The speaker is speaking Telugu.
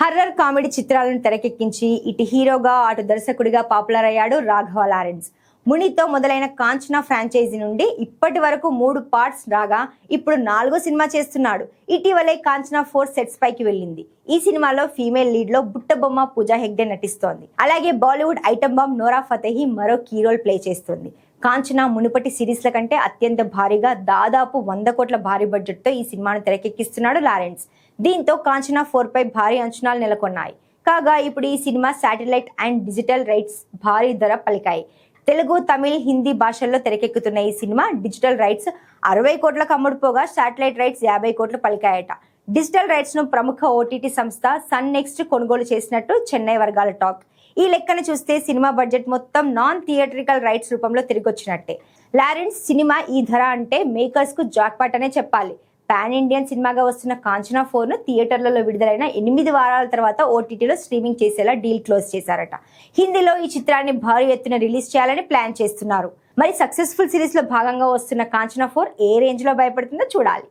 హర్రర్ కామెడీ చిత్రాలను తెరకెక్కించి ఇటు హీరోగా అటు దర్శకుడిగా పాపులర్ అయ్యాడు రాఘవ లారెన్స్. మునితో మొదలైన కాంచనా ఫ్రాంచైజీ నుండి ఇప్పటి వరకు 3 పార్ట్స్ రాగా ఇప్పుడు 4వ సినిమా చేస్తున్నాడు. ఇటీవలే కాంచనా 4 సెట్స్ పైకి వెళ్ళింది. ఈ సినిమాలో ఫీమేల్ లీడ్ లో బుట్టబొమ్మ పూజా హెగ్డే నటిస్తోంది. అలాగే బాలీవుడ్ ఐటమ్ బాంబ్ నోరా ఫతేహి మరో కీ రోల్ ప్లే చేస్తుంది. కాంచనా మునుపటి సిరీస్ల కంటే అత్యంత భారీగా దాదాపు 100 కోట్ల భారీ బడ్జెట్ తో ఈ సినిమాను తెరకెక్కిస్తున్నాడు లారెన్స్. దీంతో కాంచనా 4 పై భారీ అంచనాలు నెలకొన్నాయి. కాగా ఇప్పుడు ఈ cinema satellite and digital rights భారీ ధర పలికాయి. తెలుగు, తమిళ్, హిందీ భాషల్లో తెరకెక్కుతున్న ఈ సినిమా డిజిటల్ రైట్స్ 60 కోట్లకు అమ్ముడుపోగా శాటిలైట్ రైట్స్ 50 కోట్లు పలికాయట. డిజిటల్ రైట్స్ ను ప్రముఖ ఓటీటీ సంస్థ సన్ నెక్స్ట్ కొనుగోలు చేసినట్టు చెన్నై వర్గాల టాక్. ఈ లెక్కన చూస్తే సినిమా బడ్జెట్ మొత్తం నాన్ థియేట్రికల్ రైట్స్ రూపంలో తిరిగొచ్చినట్టే. లారెన్స్ సినిమా ఈ ధర అంటే మేకర్స్ కు జాక్పాట్ అనే చెప్పాలి. పాన్ ఇండియన్ సినిమాగా వస్తున్న కాంచనా 4 ను థియేటర్లలో విడుదలైన 8 వారాల తర్వాత ఓటీటీలో స్ట్రీమింగ్ చేసేలా డీల్ క్లోజ్ చేశారట. హిందీలో ఈ చిత్రాన్ని భారీ ఎత్తున రిలీజ్ చేయాలని ప్లాన్ చేస్తున్నారు. మరి సక్సెస్ఫుల్ సిరీస్ లో భాగంగా వస్తున్న కాంచనా 4 ఏ రేంజ్ లో భయపడుతుందో చూడాలి.